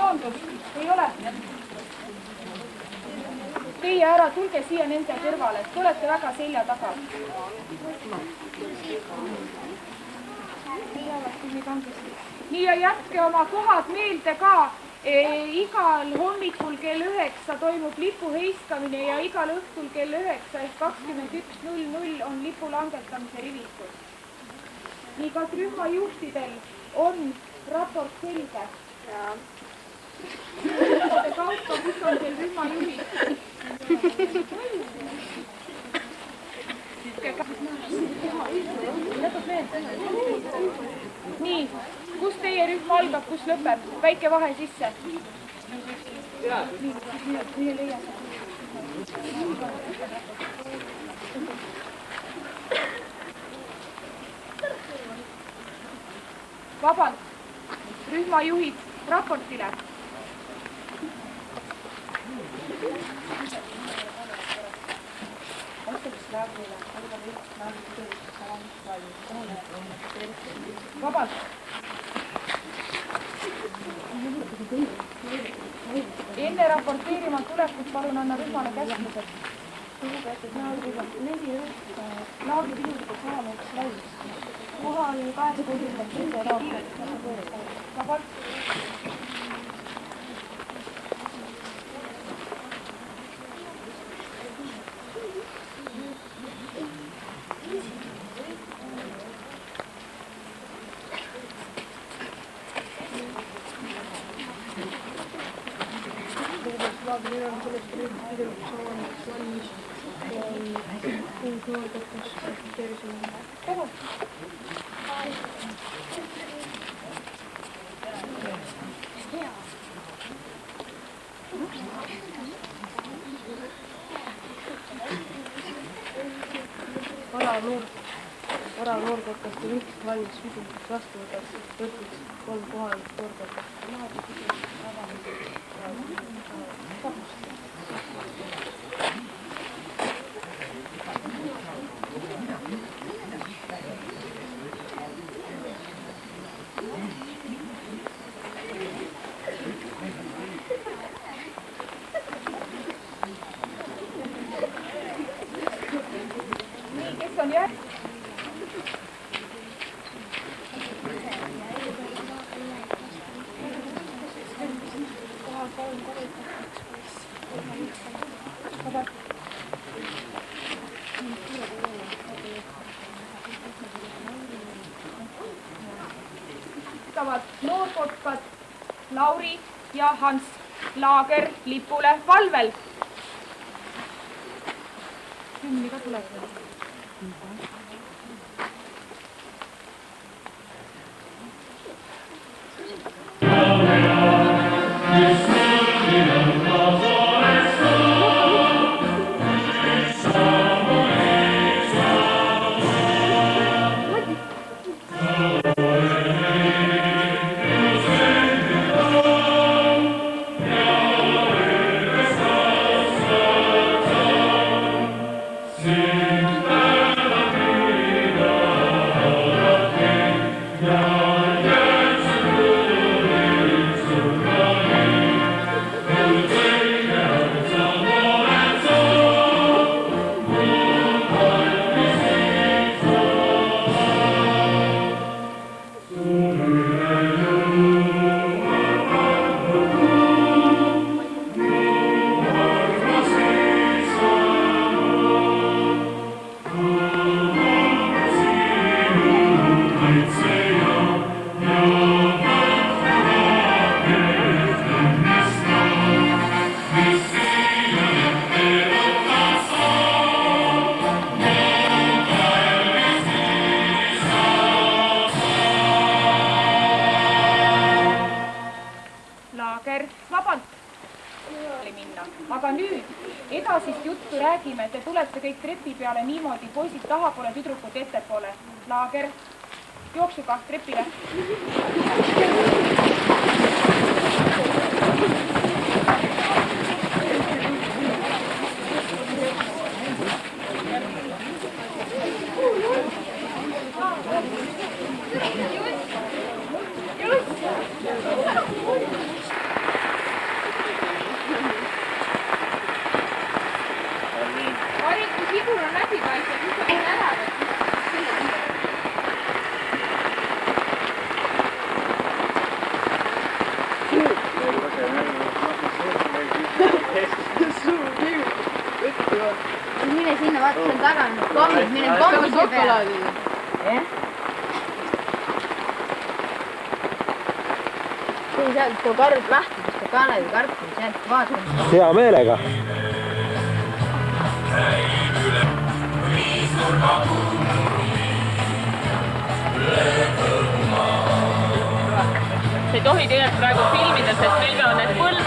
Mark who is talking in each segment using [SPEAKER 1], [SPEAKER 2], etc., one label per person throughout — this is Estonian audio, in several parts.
[SPEAKER 1] joondust? Ei ole? Teie ära, tulge siia nende kõrvale, te olete väga selja taga. Nii ja jätke oma kohad meelde ka. Igal hommikul kell 9 toimub lipu heiskamine ja igal õhtul kell 9 ehk 21.00 on lipu langetamise rivistus. Nii kas rühmajuhtidel on raport selge? Jaa. Kaupa, kus on teil rühmajuhid? Nii, kus teie rühm algab, kus lõpeb? Väike vahe sisse. Vabalt, rühmajuhid raportile. Vabalt. Enne raporteerima tulekut palun anna rühmale käsklused. Lugupeetud näolrühmad, laagripidulikud salamuks läinud. Koha oli 8 laagrit. Vabalt. Vara noorkotkast ja üht valmis südimaks vastu võtaks, võtaks 3 kohalist noorkotkast. Kes on järg? Noorkotkad Lauri ja Hans Laager lipule valvel. Hümni ka tuleb. Aga nüüd edasist juttu räägime, te tulete kõik trepi peale niimoodi, poisid tahapoole, tüdrukud ettepoole. Laager, jooksuga trepile.
[SPEAKER 2] kommid, meil on kommid ju peal. Ei saa, kui karp lahti, siis ta Kalevi karp on sealt vaatama.
[SPEAKER 3] Hea meelega.
[SPEAKER 4] See ei tohi tegelikult praegu filmida, sest meil on need põld.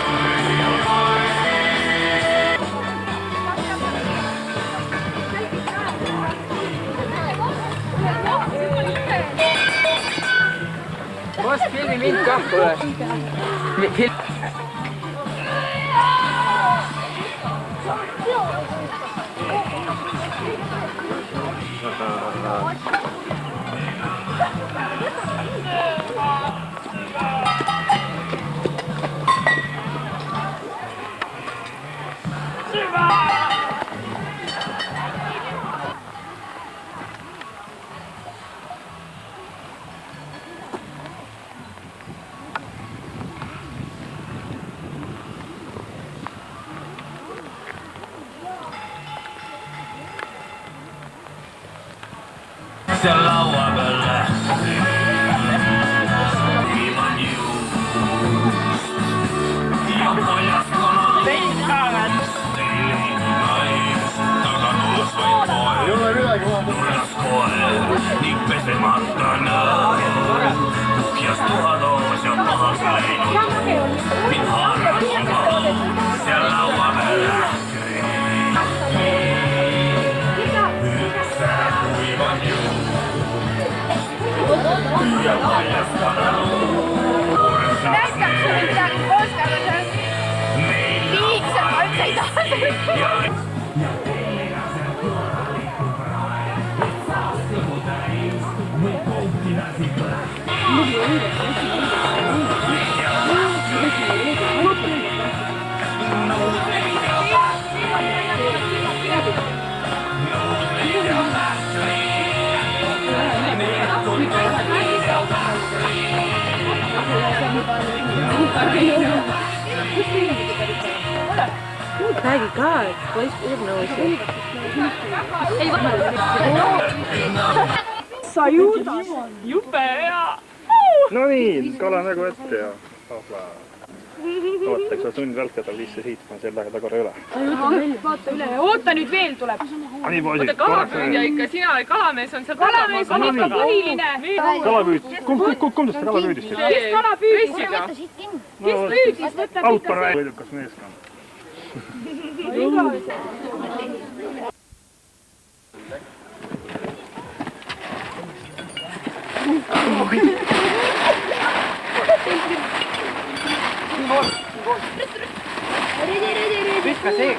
[SPEAKER 5] Vast filmi mind kah pole.
[SPEAKER 6] Se laua peal lähti ilman juust ja poljaskonna nais taga nurgas vaid poel nurgas poel ning pesemata nõel kuhjas tuhatoos ja pahaks läinud mind haaras juba see laua peal lähti kuivan juust
[SPEAKER 2] Näitaks sulle midagi kooskäinud. Liigselt ma üldse ei taha.
[SPEAKER 7] Räägi ka, et poiss puhub nõusi. Sa juudad.
[SPEAKER 4] Jupe hea.
[SPEAKER 3] No niin, kala nägu ette ja ahla. Vaataks, on sundvälke tal lihtsalt siit, on sellega tagara üle.
[SPEAKER 1] Vaata üle ja oota nüüd veel tuleb.
[SPEAKER 3] Nii poisid,
[SPEAKER 4] Kalapüüdja ikka, sina kalamees on seal
[SPEAKER 1] Kalamees on ikka põhiline.
[SPEAKER 3] kalapüüd. Kumb seda kalapüüdist?
[SPEAKER 1] Kes kalapüüdis? Kes püüdis? Võta
[SPEAKER 3] Autor võidukas meeskond.
[SPEAKER 5] Pütka see.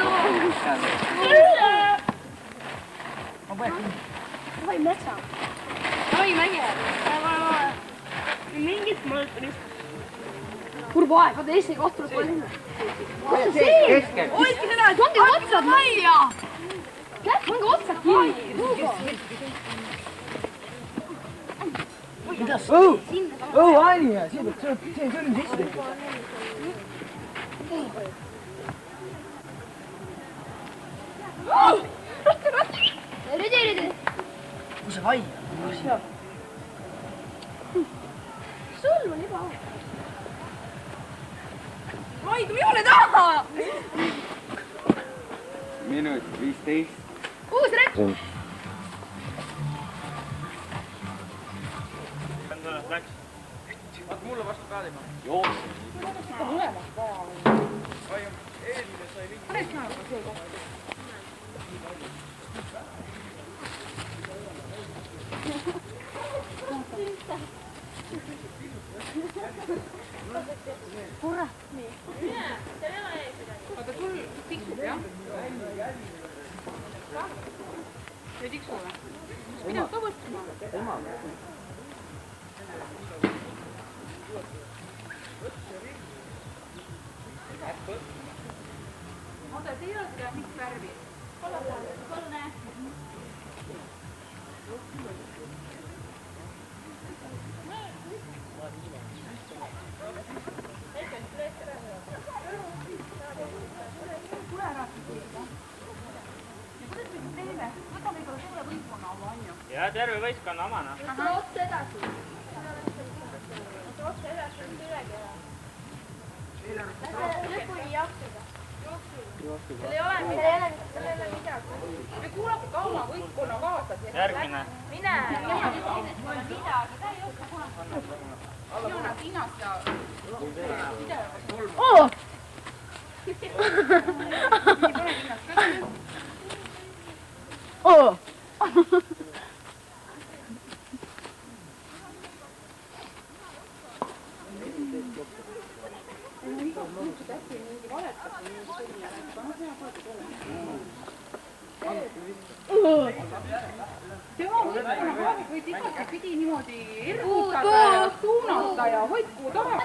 [SPEAKER 2] Vai metsa. Vai mäge. Mingit mõõtumist. Kurb aeg, vaata Eesti kohtunud pole sinna.
[SPEAKER 5] Keskel.
[SPEAKER 2] Hoidki seda, et pange otsad välja. Kätt, pange otsad kinni.
[SPEAKER 5] Anja, see on sisse tehtud.
[SPEAKER 2] Ridi.
[SPEAKER 5] Kus see vai?
[SPEAKER 2] Sul on juba. Vaidu ei ole taha!
[SPEAKER 5] Minut 15.
[SPEAKER 2] Uus rekk!
[SPEAKER 3] Läks.
[SPEAKER 5] Vaat mulle vastu kaadima.
[SPEAKER 3] Jookse.
[SPEAKER 5] Eelmine sai mingi.
[SPEAKER 2] Kurat!
[SPEAKER 4] Aga sul tiksub, jah? Ei tiksu või? Kas pidab ka võtma? Oota, see ei ole seda miks värvi? Kolme. Võtame ikka suure
[SPEAKER 5] ja terve võistkonna omana.
[SPEAKER 2] Otse edasi. Otse edasi, mitte üle kella. Lõpuni jooksuda. Seal ei ole midagi.
[SPEAKER 1] Me kuulame ka oma võistkonna kaasas.
[SPEAKER 5] Järgmine.
[SPEAKER 2] Mine.
[SPEAKER 1] Joona Tiinas ja
[SPEAKER 2] Oo! Oo!
[SPEAKER 1] tema võistkonna võid igatepidi niimoodi ergutada ja suunata ja hoidku taha.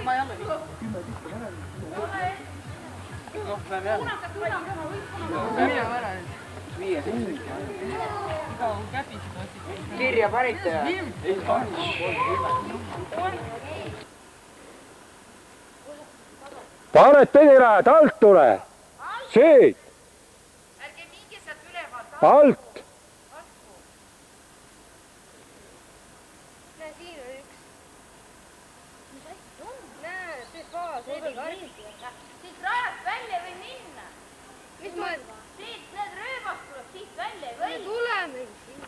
[SPEAKER 2] Ma ei ole.
[SPEAKER 5] Kirja päritaja.
[SPEAKER 8] Paared pedirajad, alt tule! Siit!
[SPEAKER 1] Ärge minge sealt ülevalt.
[SPEAKER 8] Alt!
[SPEAKER 2] Näe, siin on üks. Näe, see faas, erikarg.
[SPEAKER 4] Siit rajast välja ei või minna.
[SPEAKER 2] Mis mõelda?
[SPEAKER 4] Siit, need rööbast tuleb siit välja ei või.
[SPEAKER 2] Tuleme siin.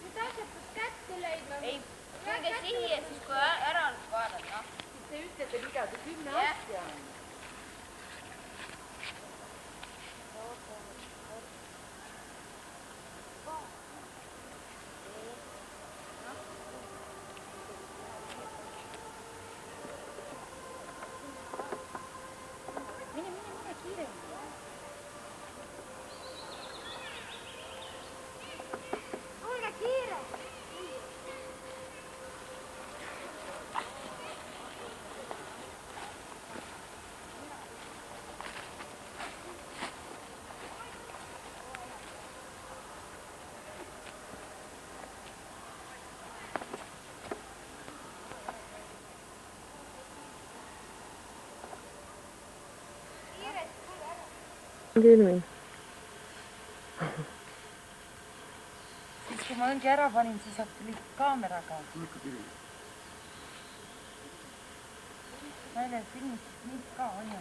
[SPEAKER 4] Mis asjad, kus kätte leidma? Ei, tulge siia, siis kui ära vaadata.
[SPEAKER 1] Te ütlete, mida te 10 asja on.
[SPEAKER 2] Olge kiire.
[SPEAKER 7] Filmin.
[SPEAKER 9] Siis kui ma õngi ära panin, siis tuli kaameraga. Välja filmis mind ka on ju.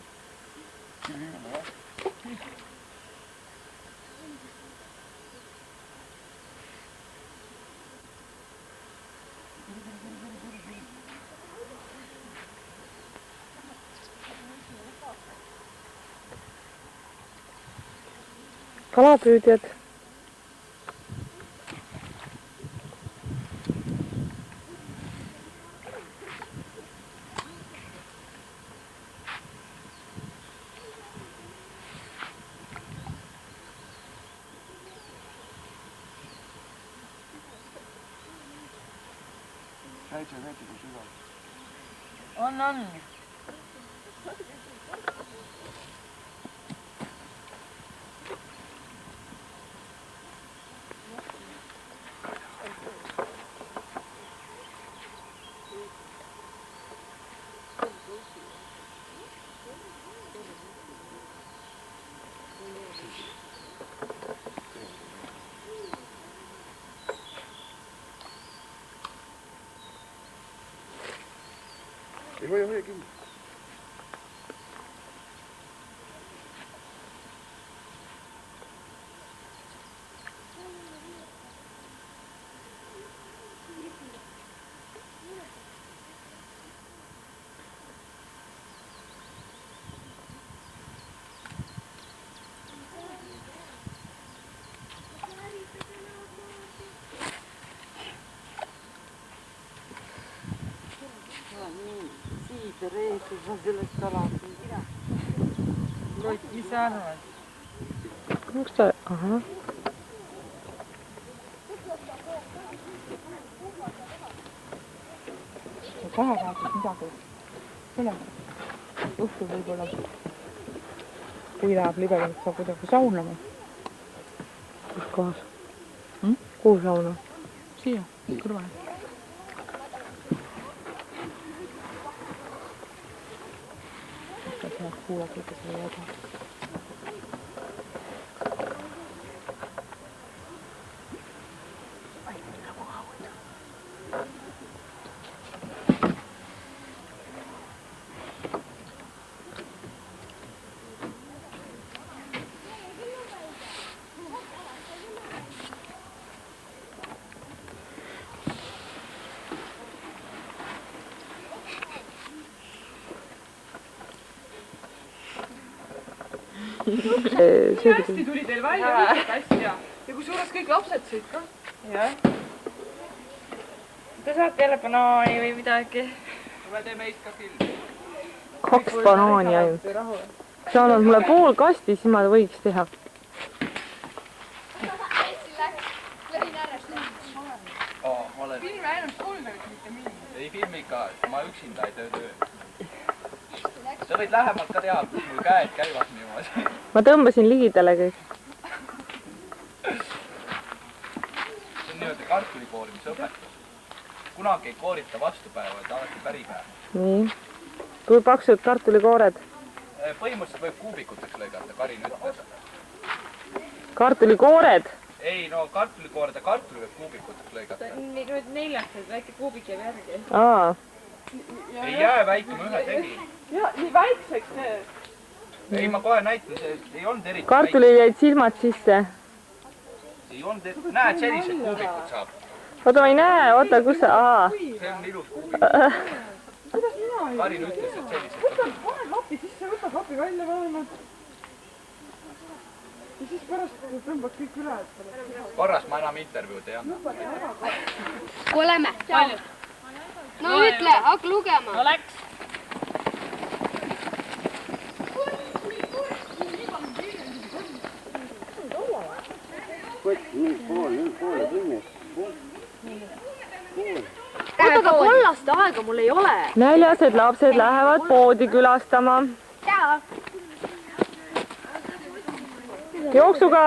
[SPEAKER 7] Kalapüüdjad.
[SPEAKER 9] On.
[SPEAKER 3] Ei hoia kinni.
[SPEAKER 9] Siit reesus on sellest kalast. Loit, mis sa arvad?
[SPEAKER 7] Onks ta... Ahah.
[SPEAKER 1] vähemalt midagi. Sellepärast. Õhtul võib-olla, kui läheb libedalt, saab kuidagi saunama.
[SPEAKER 7] Kus kohas? Kuhu sauna?
[SPEAKER 1] Siia, kõrvale. Mõtled head kuulad võtta selle jäda.
[SPEAKER 5] Hästi tuli teil välja, hästi ja kui suures kõik lapsed sõid ka.
[SPEAKER 9] Jah. Te saate jälle banaani või midagi.
[SPEAKER 5] Me teeme eest ka filmi.
[SPEAKER 7] 2 banaani ainult. Sa annad mulle pool kasti, siis ma võiks teha.
[SPEAKER 5] Filmi ainult kulmerit, mitte mingi.
[SPEAKER 10] Ei filmi ikka, ma üksinda ei töö. Sa võid lähemalt ka teha, kus mul käed käivad niimoodi.
[SPEAKER 7] Ma tõmbasin ligidale kõik.
[SPEAKER 10] See on niimoodi kartulikoorimise õpetus. Kunagi ei koorita vastupäeva, et alati päripäeva.
[SPEAKER 7] Nii. Kui paksud kartulikoored?
[SPEAKER 10] Põhimõtteliselt võib kuubikuteks lõigata, Karin ütles.
[SPEAKER 7] Kartulikoored?
[SPEAKER 10] Ei, no kartulikooreda kartuli võib kuubikuteks lõigata.
[SPEAKER 9] Nüüd 4, väike kuubik jääb järgi.
[SPEAKER 7] Aa.
[SPEAKER 10] Ei jää väike, ma ühe tegin.
[SPEAKER 5] Ja, nii väikseks see.
[SPEAKER 10] Ei, ma kohe näitan, see ei olnud eriti
[SPEAKER 7] Kartulil jäid silmad sisse.
[SPEAKER 10] Ei olnud, näed, sellised kuubikud saab.
[SPEAKER 7] Oota, ma ei näe, oota, kus sa... Aa.
[SPEAKER 10] See on ilus kuubik. Karin ütles, et sellised.
[SPEAKER 5] Pane kapi sisse, võta kapi välja vähemalt. Ja siis pärast tõmbad kõik üle.
[SPEAKER 10] Korras ma enam intervjuud ei anna.
[SPEAKER 4] Oleme. No ütle, hakka lugema.
[SPEAKER 9] No läks.
[SPEAKER 2] Aga kollast aega mul ei ole.
[SPEAKER 7] Näljased lapsed lähevad poodi külastama. Jooksuga.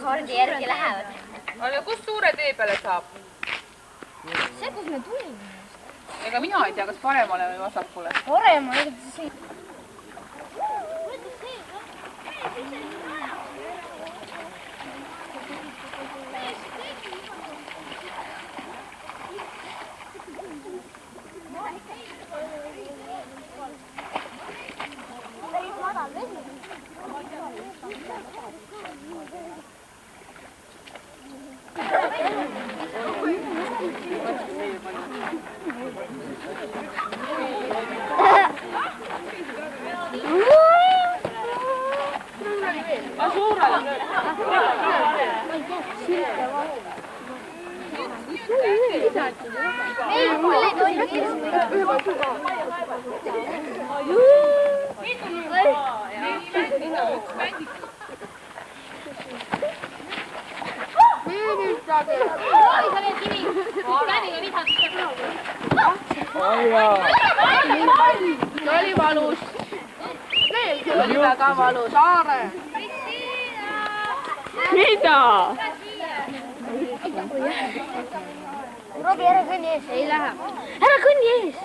[SPEAKER 4] Kaardi järgi lähevad.
[SPEAKER 5] Aga kus suure tee peale saab?
[SPEAKER 4] See, kus me tulime.
[SPEAKER 5] Ega mina ei tea, kas paremale või vasakule.
[SPEAKER 4] Paremale. Ei, mul ei tohi
[SPEAKER 1] See oli valus. See oli väga valus. Saare. Mida?
[SPEAKER 4] Robi, ära kõnni ees. Ei lähe. Ära kõnni ees.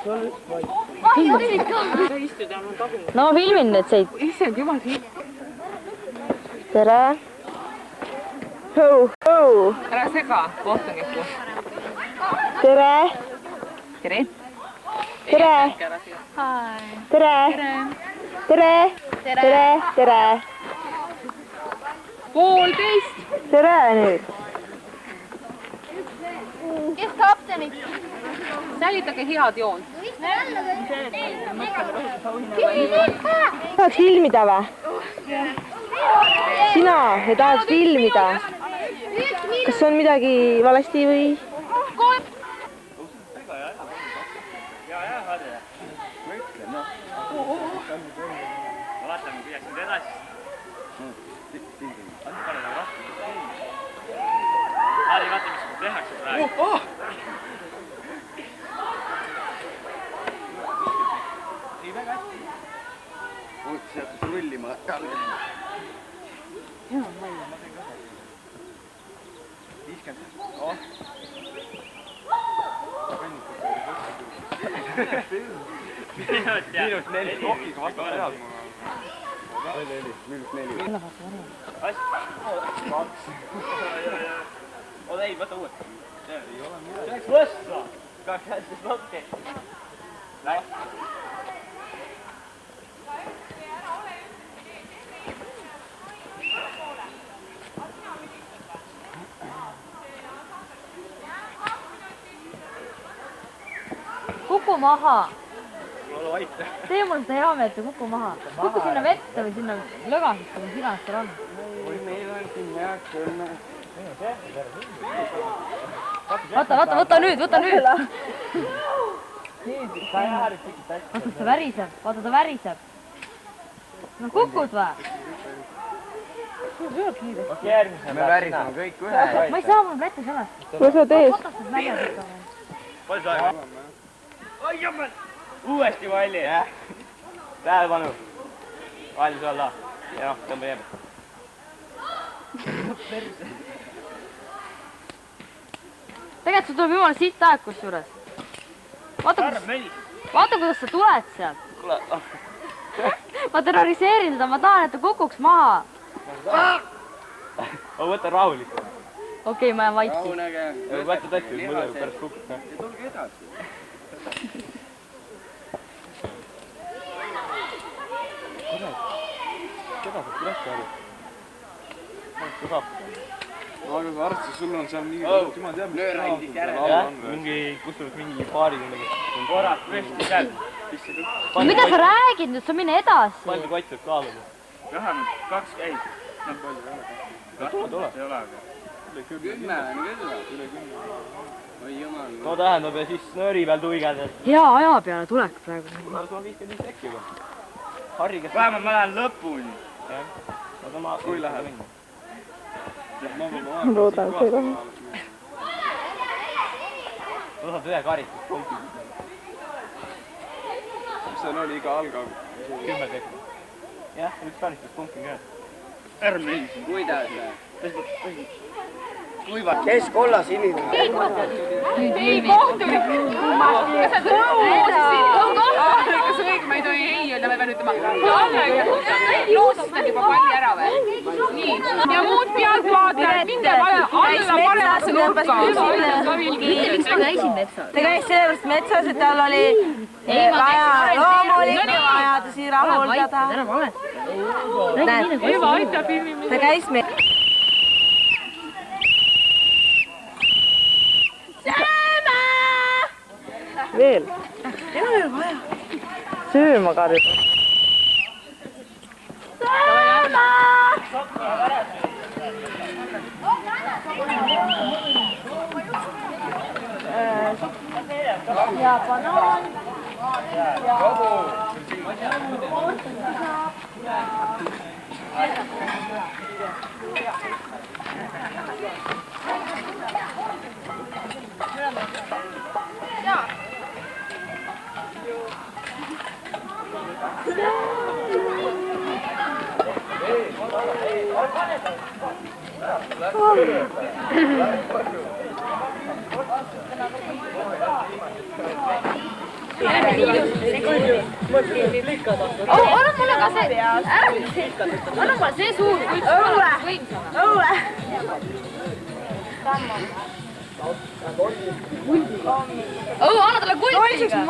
[SPEAKER 7] No filmin nüüd seid.
[SPEAKER 1] Issand jumal siit.
[SPEAKER 7] Tere. Hõu, hõu.
[SPEAKER 5] Ära sega kohtunikku.
[SPEAKER 7] Tere.
[SPEAKER 5] Tere.
[SPEAKER 7] Tere. Tere. Tere. Tere. Tere.
[SPEAKER 1] 1,5.
[SPEAKER 7] Tere nüüd.
[SPEAKER 4] Kes kapteniks?
[SPEAKER 1] Säilitage head joont.
[SPEAKER 7] Tahaks filmida või? Sina ei tahaks filmida? Kas on midagi valesti või?
[SPEAKER 10] vaatame, kuidas nüüd edasi. Andi pane nagu rahvus. Aadi, vaata, mis tehakse praegu. Ei, väga hästi. Oot, sealt rullima. Hea, ma teen ka. 50. -4 kokiga vastu peal. -4. Oota, ei, võta uued. See ei ole midagi. See oleks võssa. Kaks hästi slotki. Lähe.
[SPEAKER 2] Kuku maha.
[SPEAKER 10] Ole vait.
[SPEAKER 2] Tee mul seda hea meelt ja kuku maha. Kuku sinna vette või sinna lõgasesse või siganes seal on.
[SPEAKER 10] Meil on siin hea küll.
[SPEAKER 2] Võta nüüd.
[SPEAKER 10] Sa ei häärid tükid hästi.
[SPEAKER 2] Vaata, ta väriseb. Vaata, ta väriseb. No kukud või?
[SPEAKER 10] Me väriseme kõik ühe.
[SPEAKER 2] Ma ei saa, mul plätti sellest.
[SPEAKER 7] Kuidas sa teed?
[SPEAKER 2] Kotased näged ikka veel.
[SPEAKER 10] Palju sa aega? Oi, jõmmel! Uuesti palli. Tähelepanu. Valmis olla. Ja noh, tõmba jääb.
[SPEAKER 2] Tegelikult sul tuleb jumala sitt aeg kusjuures. Vaata, kuidas sa tuled sealt. Ma terroriseerin seda, ma tahan, et ta kukuks maha.
[SPEAKER 10] Võta rahulikult.
[SPEAKER 2] Okei, ma jään vaiki.
[SPEAKER 10] Võta tõesti, muidu pärast kukuks. Ja tulge edasi. Keda saab üles aru? Kas saab?
[SPEAKER 3] Aga sa arvasid, sul on seal mingi... Jumal teab, mis
[SPEAKER 10] mingi, kusjuures mingi paarikümne. Korras, püsti seal.
[SPEAKER 2] Mida sa räägid nüüd? Sa mine edasi.
[SPEAKER 10] Palju kott võib kaaluda?
[SPEAKER 3] vähemalt 2 ei.
[SPEAKER 10] Tule.
[SPEAKER 3] Ei ole, aga... Üle 10 on küll. Üle 10. Oi jumal.
[SPEAKER 10] No tähendab ja siis nööri peal tuigedad.
[SPEAKER 2] Hea aja peale tulek praegu.
[SPEAKER 10] No sul on 55 tekki juba. Harri, kes...
[SPEAKER 3] Vähemalt ma lähen lõpuni.
[SPEAKER 10] Kui läheb?
[SPEAKER 7] Ma loodan, et ei lähe.
[SPEAKER 10] Sa saad ühe karitust punkti.
[SPEAKER 3] Mis seal oli iga algav?
[SPEAKER 10] 10 tekki. Jah, üks karistuspunkti ka.
[SPEAKER 3] Ärme ei.
[SPEAKER 10] Kuidas?
[SPEAKER 3] Kuivad keskolla sinine.
[SPEAKER 1] Ei, kohtunik! Kas sa õige, ma ei tohi ei öelda, ma pean ütlema. Loosustad juba palli ära või? Nii. Ja muud pealtvaatajad, minge alla paremasse nurka.
[SPEAKER 2] Ta käis sellepärast metsas, et tal oli vaja loomulikke vajadusi rahuldada.
[SPEAKER 1] Eva, aitab filmimine.
[SPEAKER 2] Ta käis meil...
[SPEAKER 7] Veel? Enam ei ole vaja. Sööma karjub.
[SPEAKER 2] Sööma! Ja banaan.
[SPEAKER 4] Anna mulle ka see, anna mulle see suur kutt, võimsama.
[SPEAKER 2] Õue!
[SPEAKER 4] Anna talle kultiga.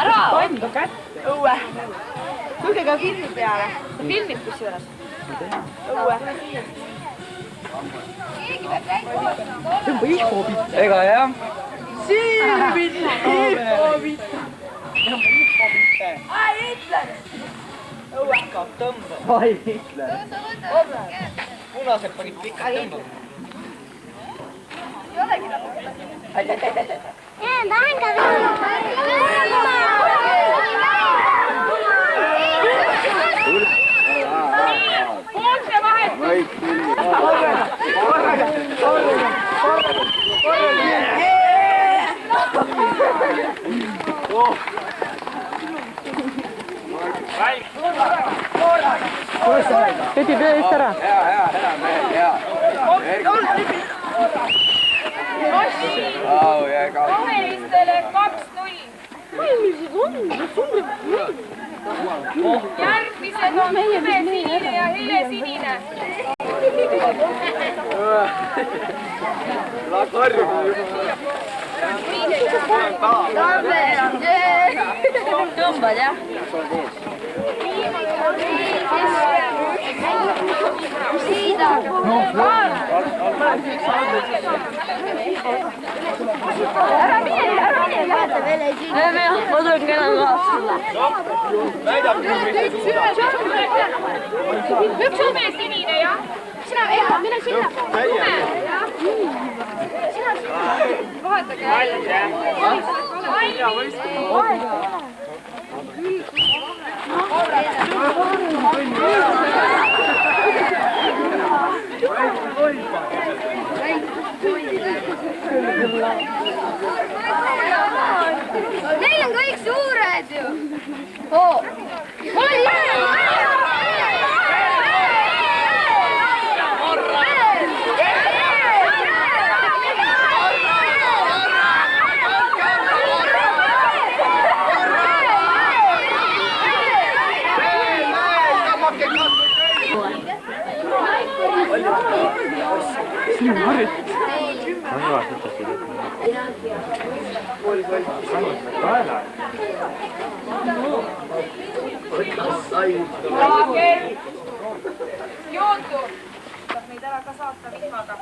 [SPEAKER 4] Ära!
[SPEAKER 2] Õue! Tulge ka filmi peale.
[SPEAKER 4] Filmid kusjuures.
[SPEAKER 2] Õue!
[SPEAKER 10] Ega jah?
[SPEAKER 2] Siivit! Ihvovit! Ai, Hitler! Õue!
[SPEAKER 10] Ai, Hitler! Punased panid pikad tõmbama.
[SPEAKER 4] Ei olegi nagu.
[SPEAKER 2] Jään tahan ka veel.
[SPEAKER 7] Keti töö eest ära.
[SPEAKER 1] rohelistele 2-0. järgmised on tumesinine ja helesinine.
[SPEAKER 2] tõmbad jah? Ma tulen ka enam kaasa.
[SPEAKER 1] üks tumesinine jah.
[SPEAKER 4] Sina, Eva, mine sinna.
[SPEAKER 1] vahetage.
[SPEAKER 4] Neil on kõik suured ju. Mul on
[SPEAKER 1] joondu, saab neid ära ka saata vihmaga.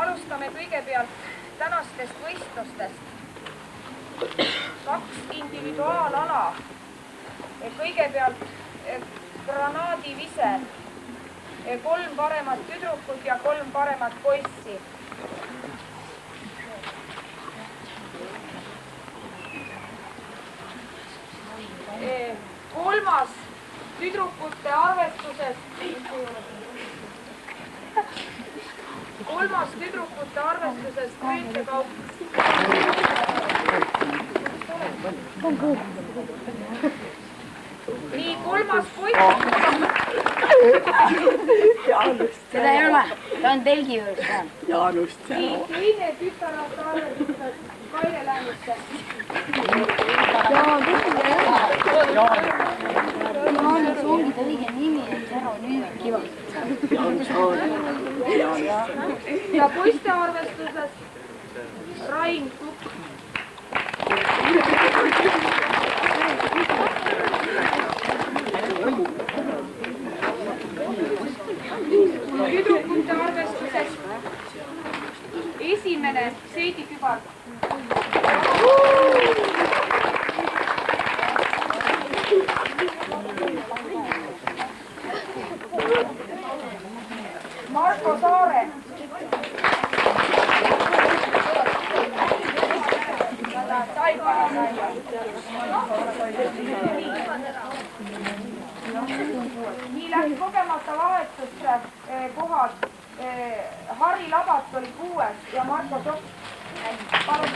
[SPEAKER 1] Alustame kõigepealt tänastest võistlustest. 2 individuaalala. Kõigepealt granaadivise. 3 paremat tüdrukut ja 3 paremat poissi. Kolmas tüdrukute arvestuses rööpekaup. nii, 3. poiss.
[SPEAKER 2] Seda ei ole, ta on telgi juures.
[SPEAKER 1] Jaanust. nii, teine tütarlaste arvestuses Kaire Läänisse.
[SPEAKER 2] Jaanus ongi ta õige nimi, et ära nüüd kivad.
[SPEAKER 1] ja poiste arvestuses Rain Kukk. tüdrukute arvestuses esimene Seidi Kübar. Marko Saare. nii läks kogemata vahetusse kohad. Harri Labat oli 6. ja Marko Sokk. Palun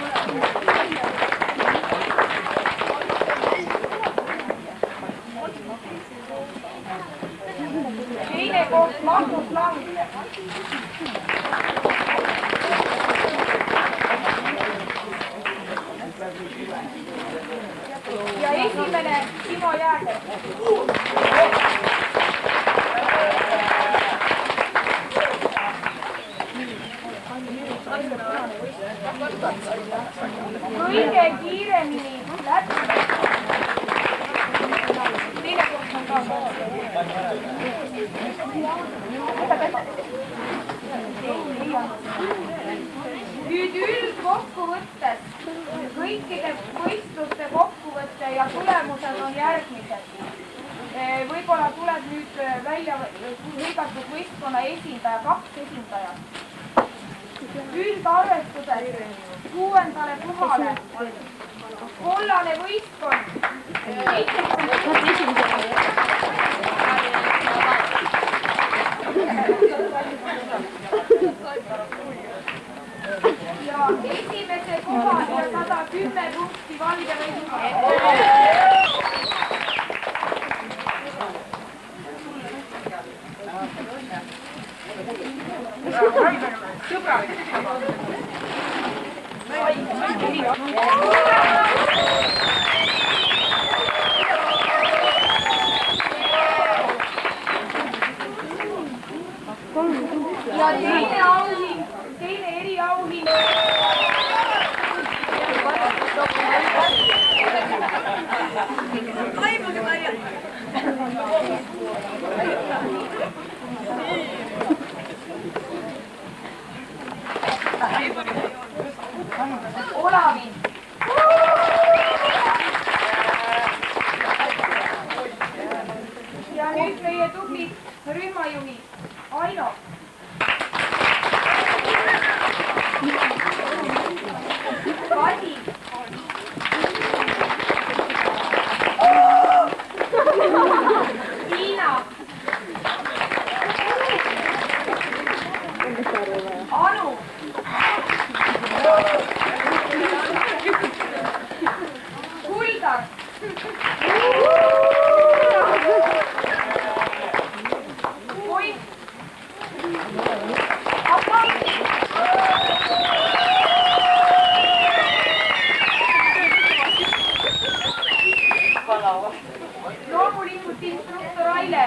[SPEAKER 1] teine koht Magnus Lang. ja esimene Timo Jääger. kõige kiiremini läbi. teine koht on ka nüüd üldkokkuvõttes kõikide võistluste kokkuvõtte ja tulemused on järgmised. Võib-olla tuleb nüüd välja hõigatud võistkonna esindaja, 2 esindajat. Üldarvestuses 6. kohale kollane võistkond. ja esimese koha ja 110 punkti valge võistkond. rühmajuhid Aino. Kadi. Tiina. Anu. Kuldar. Oi. Apa? Loomulikult instruktor Aile.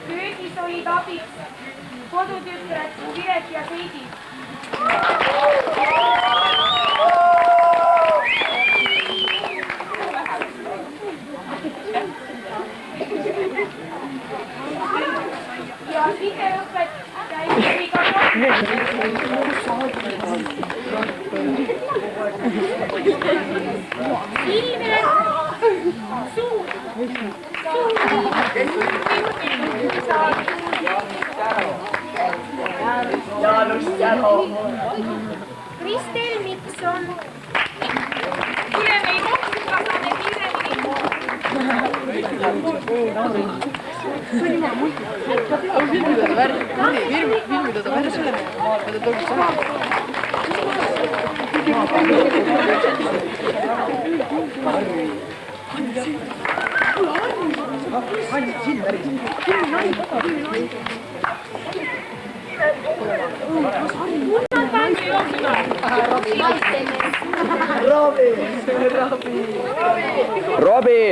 [SPEAKER 1] Köögis olid abiks kodutütred Piret ja Heidi. Ja sideõpet käib iga Silver, suud, Kristel Mikson. Kuule, me ei kohtu, kas saame
[SPEAKER 5] Filmida värsile, ta tooks sama.
[SPEAKER 8] Robi!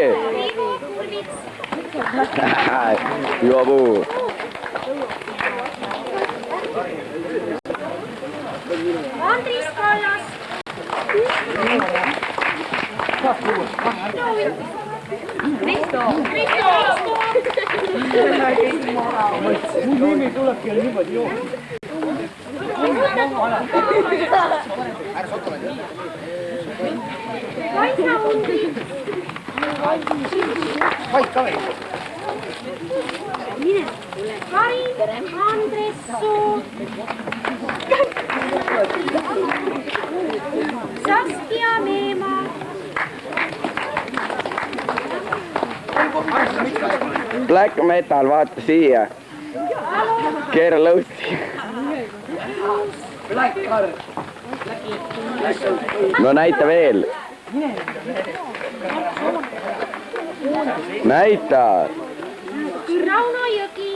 [SPEAKER 8] Jobu!
[SPEAKER 4] Andris Kallas. Kristo.
[SPEAKER 10] Mu nimi tulebki niimoodi jooksma.
[SPEAKER 4] Kaisa Undi. Karin Andres Soo. Saskia Meemaa.
[SPEAKER 8] Black metal, vaata siia. Keera lõusti. No näita veel. Näita.
[SPEAKER 4] Rauno Jõgi.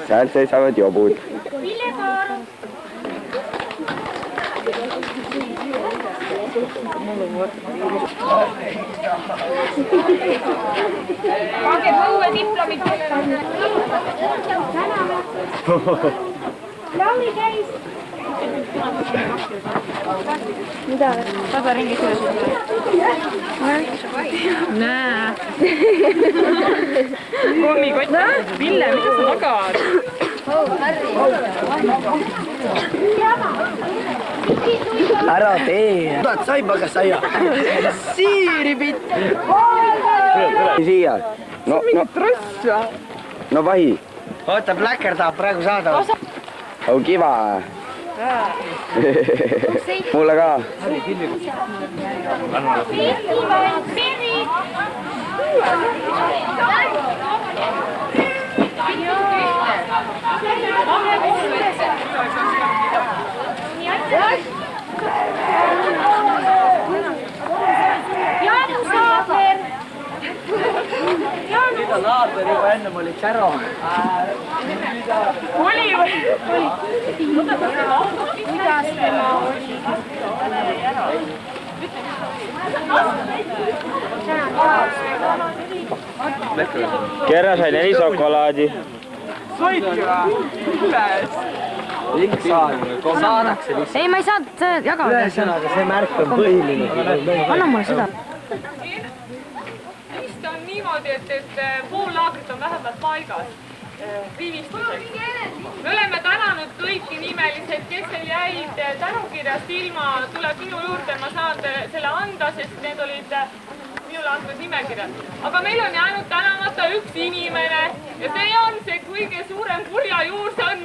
[SPEAKER 8] Seal seisavad jobud.
[SPEAKER 4] Ville Kaaro.
[SPEAKER 1] Pange põue diplomid võtta.
[SPEAKER 4] Lauri Käis.
[SPEAKER 2] Mida? Paberingis üles. Näe. Kommikott. Ville, mida sa tagad?
[SPEAKER 10] Ära tee. Tahad saibaga saia? Siiripitt.
[SPEAKER 8] Siia. No, no vahi.
[SPEAKER 10] Oota, Blacker tahab praegu saada.
[SPEAKER 8] Oh, kiva. Mulle ka.
[SPEAKER 4] Jaanus Aabler.
[SPEAKER 10] Mida naaber juba ennem oli Tšäro.
[SPEAKER 1] Oli või?
[SPEAKER 4] Kuidas tema oli?
[SPEAKER 8] Kerra sai 4 šokolaadi.
[SPEAKER 5] Saidki või? Üles.
[SPEAKER 10] Ikka saadakse lihtsalt.
[SPEAKER 2] ei, ma ei saanud, see jagavad.
[SPEAKER 10] Ühesõnaga, see märk on põhiline.
[SPEAKER 2] Anna mulle seda.
[SPEAKER 1] vist on niimoodi, et pool laagrit on vähemalt paigas rivistuseks. Me oleme tänanud kõiki nimelised, kes veel jäid tänukirjast ilma, tuleb minu juurde, ma saan selle anda, sest need olid minule antud nimekirjad. Aga meil on jäänud tänamata üks inimene ja see on see kõige suurem kurjajuur, see on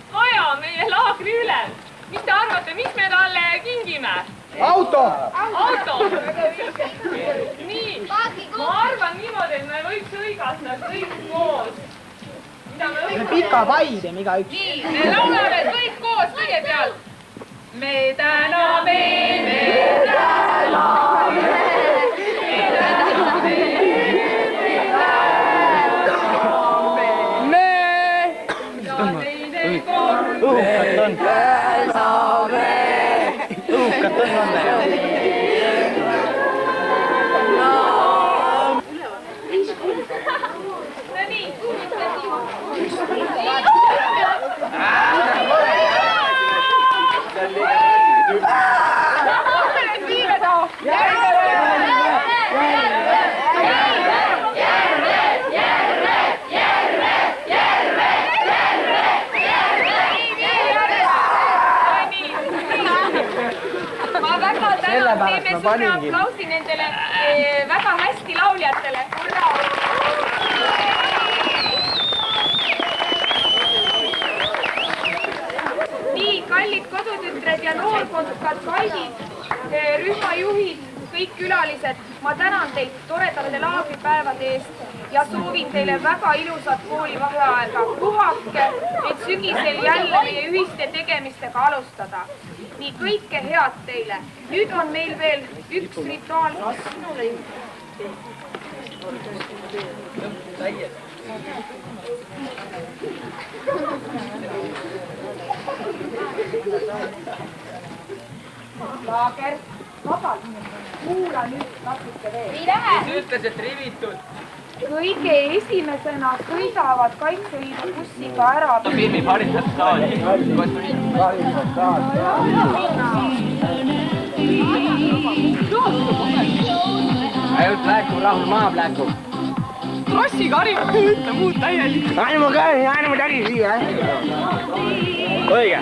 [SPEAKER 1] Kaja, meie laagri ülem. Mis te arvate, mis me talle kingime?
[SPEAKER 10] Auto!
[SPEAKER 1] Auto! Nii, ma arvan niimoodi, et me võiks õigata kõik koos.
[SPEAKER 10] Pika pai teeme igaüks.
[SPEAKER 1] Nii, me laulame kõik koos kõigepealt. Me täname, me täname.
[SPEAKER 10] Uhkat on. Uhkat on.
[SPEAKER 1] Teeme suure aplausi nendele väga hästi lauljatele. Nii, kallid kodutütred ja noorkodukad kallid, rühmajuhid, kõik külalised, ma tänan teid toredate laagripäevade eest ja soovin teile väga ilusat koolivaheaega. Puhake, et sügisel jälle meie ühiste tegemistega alustada. Nii kõike head teile. Nüüd on meil veel üks rituaal, mis sinule Laager, vabalt, kuula nüüd natuke veel.
[SPEAKER 10] Ei lähe! Ütles, et rivitud.
[SPEAKER 1] Kõige esimesena sõidavad Kaitseliidu bussiga ära.
[SPEAKER 10] Filmi haridus saali. Ainult läheku, rahul maha läheku.
[SPEAKER 5] Trossiga harima, ütle muud täielik.
[SPEAKER 10] Ainu tagi siia. Õige.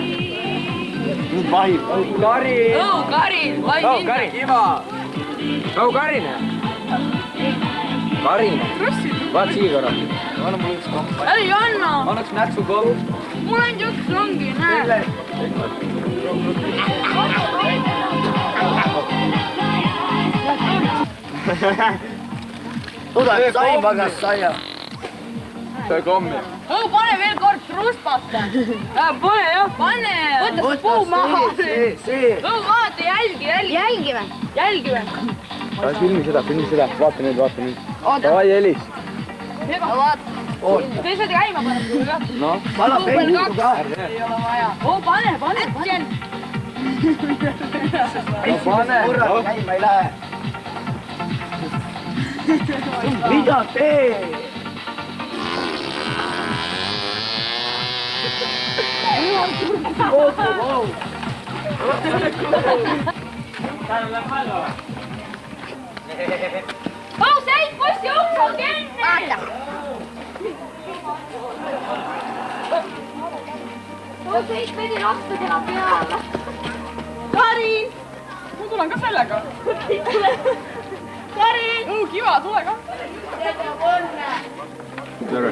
[SPEAKER 10] Nüüd vahib. Karin.
[SPEAKER 5] Karin, vahib
[SPEAKER 10] Karin. Kiva. Karin. Karin. Vaat siia korra. Anna mulle üks kopp.
[SPEAKER 5] Ei anna.
[SPEAKER 10] Annaks näksu kopp.
[SPEAKER 5] Mul ainult üks ongi, näe.
[SPEAKER 10] Tuleb sai pagas saia. See kommi.
[SPEAKER 5] Pane veel kord truspata. Pane jah, pane. Võta see puu maha. Vaata, jälgi või?
[SPEAKER 8] Filmi seda. Vaata nüüd. Davai, Elis.
[SPEAKER 5] Te saate käima panna.
[SPEAKER 8] No, pala pensu ka.
[SPEAKER 5] Ei ole vaja. Pane.
[SPEAKER 8] No pane. Käima ei lähe. Mida tee?
[SPEAKER 1] Seid bussi ukse kinni! Seid pidi lastudena peale.
[SPEAKER 5] Karin! Ma tulen ka sellega.
[SPEAKER 1] Karin!
[SPEAKER 5] Kiva, tule ka.
[SPEAKER 8] Tere.